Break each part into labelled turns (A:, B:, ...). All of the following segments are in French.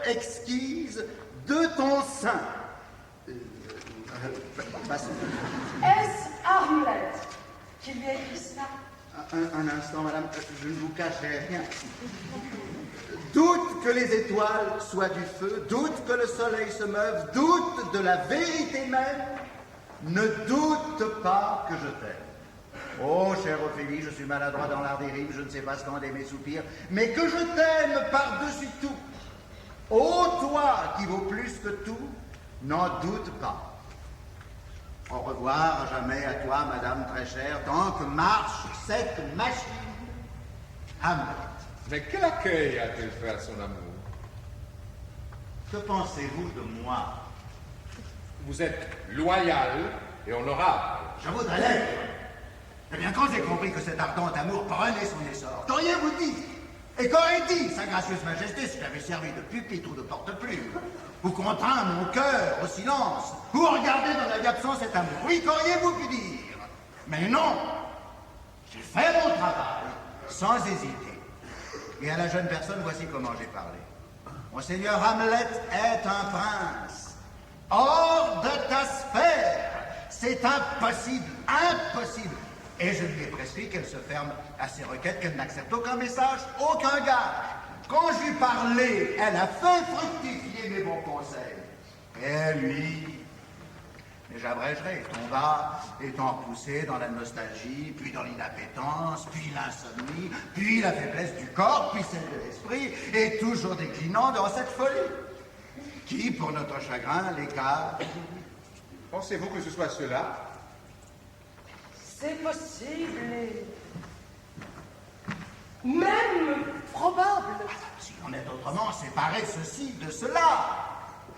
A: exquise de ton sein.
B: Est-ce Hamlet qui lui a écrit cela?
A: Un instant, madame, je ne vous cacherai rien. Doute que les étoiles soient du feu, doute que le soleil se meuve, doute de la vérité même, ne doute pas que je t'aime. Oh, chère Ophélie, je suis maladroit dans l'art des rimes, je ne sais pas scander mes soupirs, mais que je t'aime par-dessus tout. Ô toi qui vaut plus que tout, n'en doute pas. Au revoir, à jamais à toi, madame très chère, tant que marche cette machine. Hamlet.
C: Mais quel accueil a-t-elle fait à son amour?
A: Que pensez-vous de moi?
C: Vous êtes loyal et honorable.
A: Je voudrais l'être. Eh bien, quand j'ai compris que cet ardent amour prenait son essor, qu'auriez-vous dit? Et qu'aurait dit sa gracieuse majesté si j'avais servi de pupitre ou de porte-plume? Ou contraint mon cœur au silence? Ou regardé dans la absence cet amour? Oui, qu'auriez-vous pu dire? Mais non! J'ai fait mon travail, sans hésiter. Et à la jeune personne, voici comment j'ai parlé. Monseigneur Hamlet est un prince. Hors de ta sphère! C'est impossible, impossible! Et je lui ai prescrit qu'elle se ferme à ses requêtes, qu'elle n'accepte aucun message, aucun gage. Quand j'eus parlé, elle a fait fructifier mes bons conseils. Et lui, mais j'abrégerai, tomba, étant poussé dans la nostalgie, puis dans l'inappétence, puis l'insomnie, puis la faiblesse du corps, puis celle de l'esprit, et toujours déclinant dans cette folie, qui, pour notre chagrin, l'écart.
C: Pensez-vous que ce soit cela?
B: C'est possible et même probable.
A: Si on est autrement séparé ceci de cela,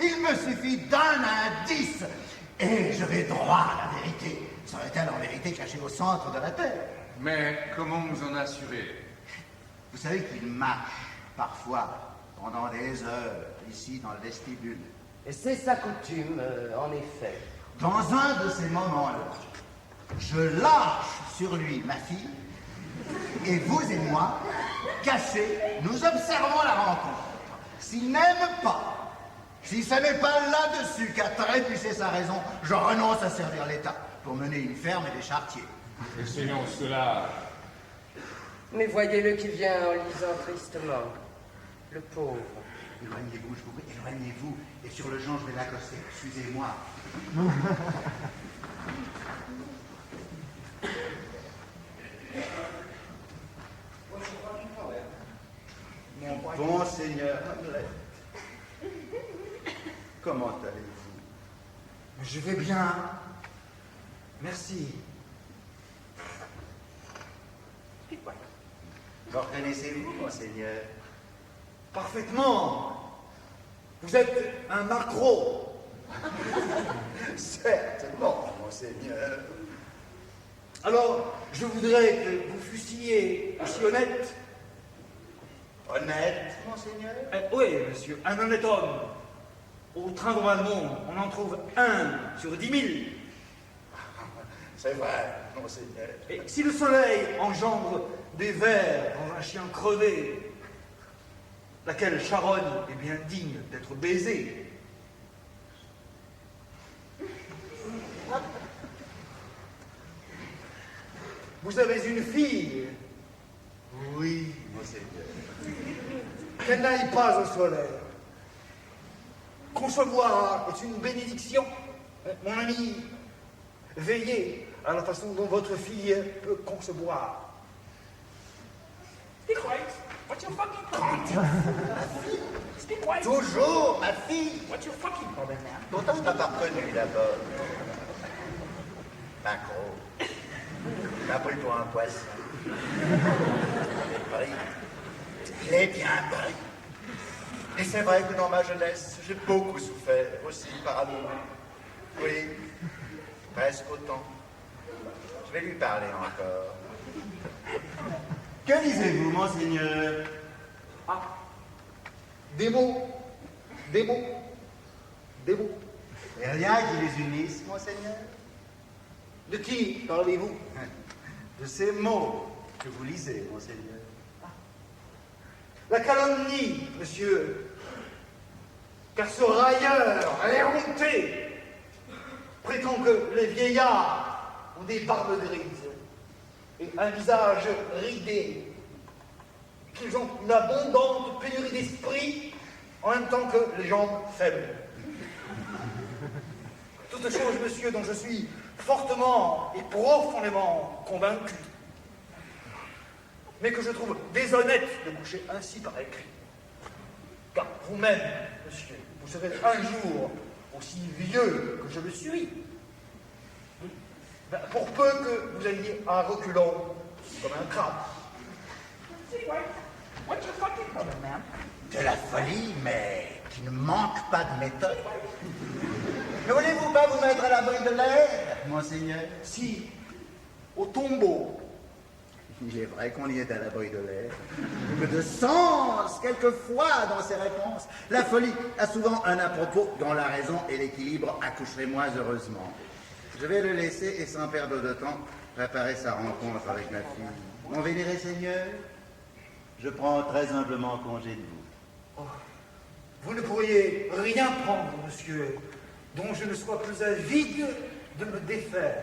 A: il me suffit d'un indice et je vais droit à la vérité. Serait-elle en vérité cachée au centre de la terre?
C: Mais comment vous en assurer?
A: Vous savez qu'il marche parfois pendant des heures ici dans le vestibule.
D: Et c'est sa coutume, en effet.
A: Dans un de ces moments-là, je lâche sur lui ma fille, et vous et moi, cachés, nous observons la rencontre. S'il n'aime pas, si ce n'est pas là-dessus qu'a trébuché sa raison, je renonce à servir l'État pour mener une ferme et des charretiers.
C: Essayons cela.
D: Mais voyez-le qui vient en lisant tristement. Le pauvre.
A: Éloignez-vous, je vous prie, éloignez-vous, et sur le champ, je vais l'accoster. Excusez-moi. Mon bon Seigneur Hamlet, comment allez-vous?
E: Je vais bien. Merci.
A: Me reconnaissez-vous, monseigneur?
E: Parfaitement. Vous êtes un maquereau.
A: Certainement, monseigneur.
E: Alors, je voudrais que vous fussiez aussi honnête.
A: Honnête, monseigneur?
E: Oui, monsieur, un honnête homme. Au train droit le monde, on en trouve 1 sur 10 000.
A: C'est vrai, monseigneur.
E: Et si le soleil engendre des vers dans un chien crevé, laquelle charogne est bien digne d'être baisée. Vous avez une fille.
A: Oui, monseigneur.
E: Qu'elle n'aille pas au soleil. Concevoir est une bénédiction. Mon ami, veillez à la façon dont votre fille peut concevoir.
B: Speak right. What's your fucking problem? Speak right.
A: Toujours, ma fille.
B: What's your fucking problem, man?
A: Pourtant, je n'ai pas reconnu d'abord. Macro. T'as pris pour un poisson. Il est bien pris. Et c'est vrai que dans ma jeunesse, j'ai beaucoup souffert aussi par amour. Oui, presque autant. Je vais lui parler encore. Que lisez-vous, monseigneur?
E: Ah, des mots, des mots, des mots.
A: Et rien qui les unisse, monseigneur?
E: De qui parlez-vous?
A: De ces mots que vous lisez, monseigneur.
E: La calomnie, monsieur. car ce railleur éhonté prétend que les vieillards ont des barbes grises et un visage ridé, qu'ils ont une abondante pénurie d'esprit en même temps que les jambes faibles. Toute chose, monsieur, dont je suis fortement et profondément convaincu, mais que je trouve déshonnête de coucher ainsi par écrit. Car vous-même, monsieur, vous serez un jour aussi vieux que je le suis. Ben, pour peu que vous alliez à reculons comme un crabe.
A: De la folie, mais qui ne manque pas de méthode. Ne voulez-vous pas vous mettre à l'abri de l'air, monseigneur?
E: Si, au tombeau,
A: Il est vrai qu'on y est à l'abri de l'air. Que de sens, quelquefois, dans ses réponses. La folie a souvent un à-propos dont la raison et l'équilibre accoucheraient moins heureusement. Je vais le laisser et sans perdre de temps, préparer sa rencontre avec ma fille. Mon vénéré Seigneur, je prends très humblement congé de vous.
E: oh, vous ne pourriez rien prendre, monsieur, dont je ne sois plus avide de me défaire.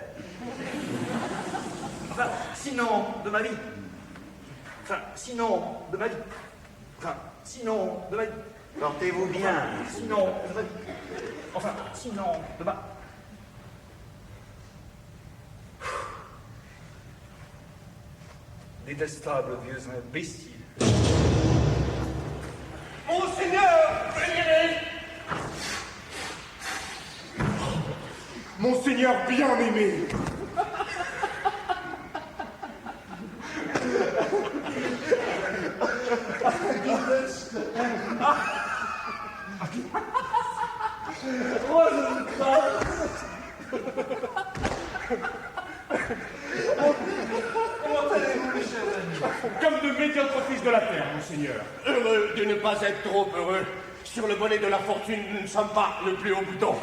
E: Enfin, sinon, de ma vie. Enfin, sinon, de ma vie. Enfin, sinon, de ma vie.
A: Portez-vous bien.
E: Sinon, de ma vie. Enfin, sinon, de ma... Détestable vieux imbécile.
C: Monseigneur, vénéré! Monseigneur bien-aimé! Comme de médiocres fils de la terre, monseigneur.
F: Heureux de ne pas être trop heureux. Sur le bonnet de la fortune, nous ne sommes pas le plus haut bouton.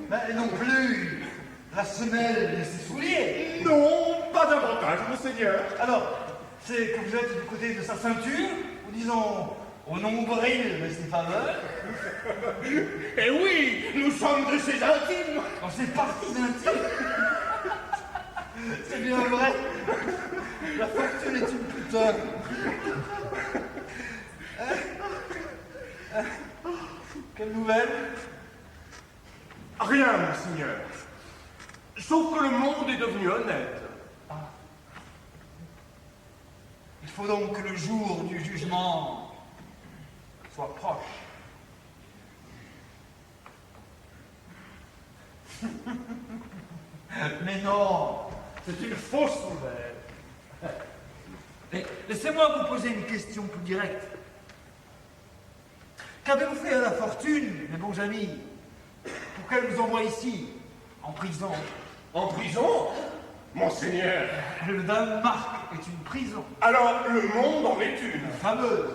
E: Mais non plus la semelle de ses souliers.
C: Non, pas davantage, monseigneur.
E: Alors, c'est que vous êtes du côté de sa ceinture, ou disons au nombril de ses faveurs.
F: Eh oui, nous sommes de ses intimes.
E: Dans ses parties intimes. C'est bien vrai. La fortune est une putain. Quelle nouvelle?
C: Rien, monseigneur. Sauf que le monde est devenu honnête.
E: Il faut donc que le jour du jugement soit proche. Mais non, c'est une fausse nouvelle. Mais laissez-moi vous poser une question plus directe. Qu'avez-vous fait à la fortune, mes bons amis, pour qu'elle nous envoie ici, en prison?
F: En prison? Monseigneur.
E: Le Danemark est une prison.
F: Alors, le monde en est une.
E: Fameuse,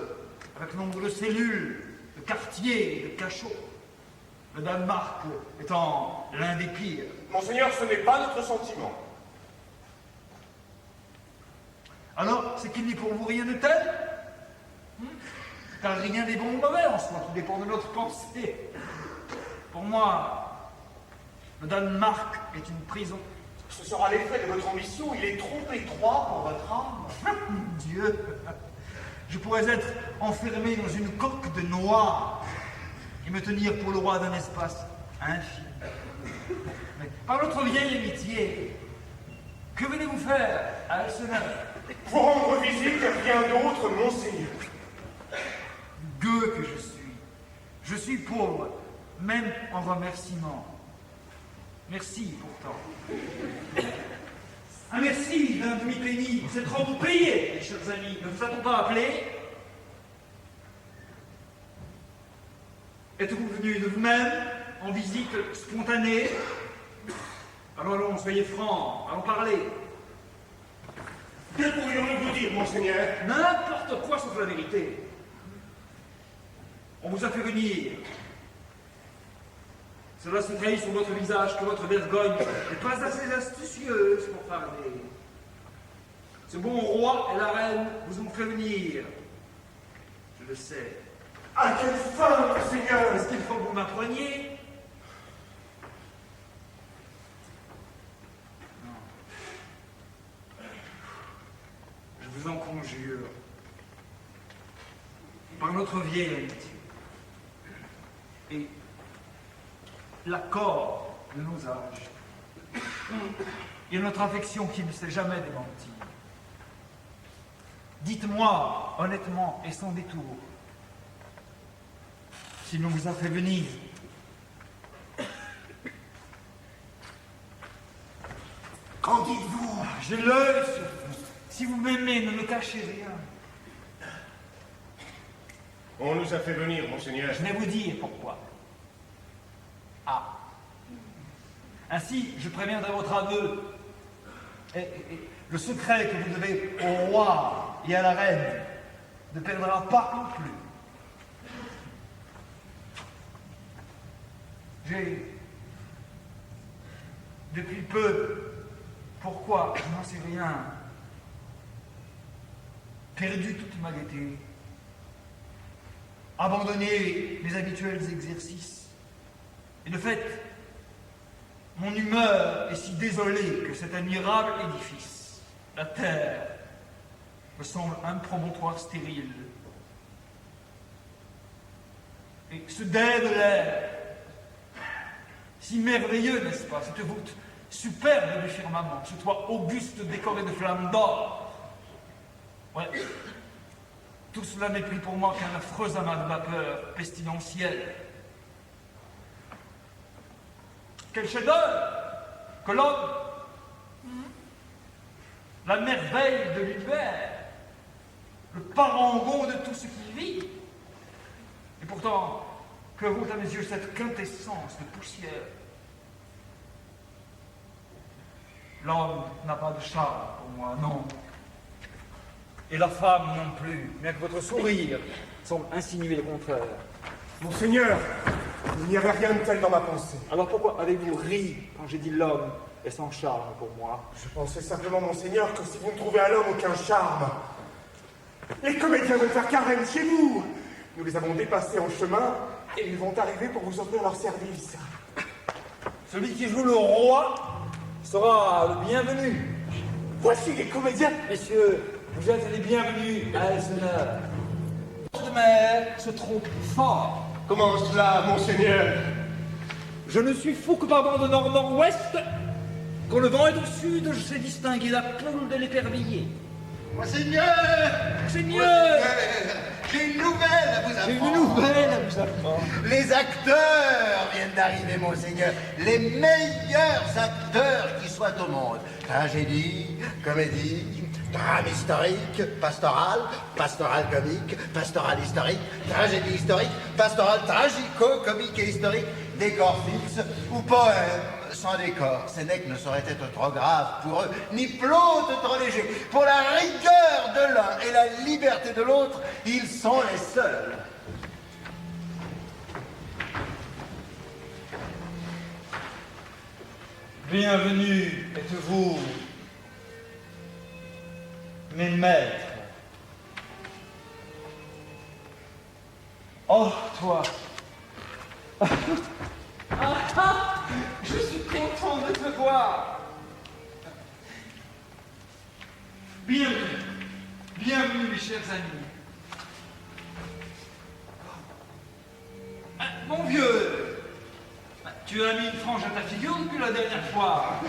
E: avec nombre de cellules, de quartiers et de cachots. Le Danemark étant l'un des pires.
F: Monseigneur, ce n'est pas notre sentiment.
E: Alors, c'est qu'il n'y a pour vous rien de tel? Car rien n'est bon ou mauvais en soi, tout dépend de notre pensée. Pour moi, le Danemark est une prison.
F: Ce sera l'effet de votre ambition. Il est trop étroit pour votre âme.
E: Dieu, je pourrais être enfermé dans une coque de noix et me tenir pour le roi d'un espace infime. Mais par notre vieille amitié, que venez-vous faire à Elseneur?
F: Vous rendre visite et rien d'autre, monseigneur.
E: Gueux que je suis pauvre, même en remerciement. Merci pourtant. Un merci d'un demi-penny, c'est trop vous payer, mes chers amis. Ne vous a-t-on pas appelé? Êtes-vous venu de vous-même, en visite spontanée? Allons, soyez francs, allons parler.
F: Que pourrions-nous vous dire, monseigneur?
E: N'importe quoi sauf la vérité. On vous a fait venir. Cela se trahit sur votre visage que votre vergogne n'est pas assez astucieuse pour parler. Ce bon roi et la reine vous ont fait venir. Je le sais.
F: À quelle fin, monseigneur?
E: Est-ce qu'il faut que vous m'appreniez
G: notre vieille amitié et l'accord de nos âges et notre affection qui ne s'est jamais démentie. Dites-moi honnêtement et sans détour s'il ne vous a fait venir.
F: Qu'en dites-vous?
G: J'ai l'œil sur vous. Si vous m'aimez, ne me cachez rien.
F: On nous a fait venir, monseigneur.
G: Je vais vous dire pourquoi. Ah. Ainsi, je préviendrai votre aveu. Et le secret que vous devez au roi et à la reine ne perdra pas non plus. J'ai, depuis peu, pourquoi, je n'en sais rien, perdu toute ma gaieté, abandonné mes habituels exercices. Et de fait, mon humeur est si désolée que cet admirable édifice, la terre, me semble un promontoire stérile. Et ce dais de l'air, si merveilleux, n'est-ce pas, cette voûte superbe du firmament, ce toit auguste décoré de flammes d'or. Ouais. Tout cela n'est plus pour moi qu'un affreux amas de vapeur pestilentielle. Quel chef-d'œuvre que l'homme, la merveille de l'univers, le parangon de tout ce qui vit. Et pourtant, que vaut à mes yeux cette quintessence de poussière? L'homme n'a pas de charme pour moi, non. Et la femme non plus, bien que votre sourire semble insinuer le contraire.
C: Monseigneur, il n'y avait rien de tel dans ma pensée.
G: Alors pourquoi avez-vous ri quand j'ai dit l'homme est sans charme pour moi?
C: Je pensais simplement, monseigneur, que si vous ne trouvez à l'homme aucun charme, les comédiens veulent faire carême chez vous. Nous les avons dépassés en chemin et ils vont arriver pour vous offrir leur service.
G: Celui qui joue le roi sera le bienvenu.
C: Voici les comédiens.
G: Messieurs, vous êtes les bienvenus à Elseneur. De mer se trompe fort.
F: Comment cela, monseigneur?
G: Je ne suis fou que par vent de nord-nord-ouest. Quand le vent est au sud, je sais distinguer la poule de l'épervier.
A: Monseigneur!
G: Seigneur!
A: J'ai une nouvelle à vous apprendre.
G: J'ai une nouvelle à vous apprendre.
A: Les acteurs viennent d'arriver, monseigneur. Les meilleurs acteurs qui soient au monde. Tragédie, comédie, drame historique, pastoral, pastoral comique, pastoral historique, tragédie historique, pastoral tragico-comique et historique, décor fixe ou poème sans décor. Ces necks ne sauraient être trop graves pour eux, ni plot trop léger. Pour la rigueur de l'un et la liberté de l'autre, ils sont les seuls.
G: Bienvenue êtes-vous, mes maîtres. Oh, toi. Je suis content de te voir. Bienvenue, bienvenue mes chers amis. Mon vieux, tu as mis une frange à ta figure depuis la dernière fois.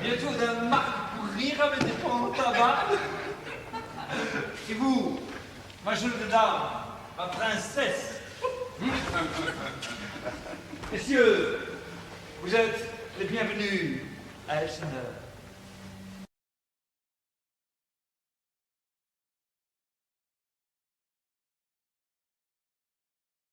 G: Bientôt d'un marque pour rire avec des pans de tabac. Et vous, ma jeune dame, ma princesse. Messieurs, vous êtes les bienvenus à Elseneur.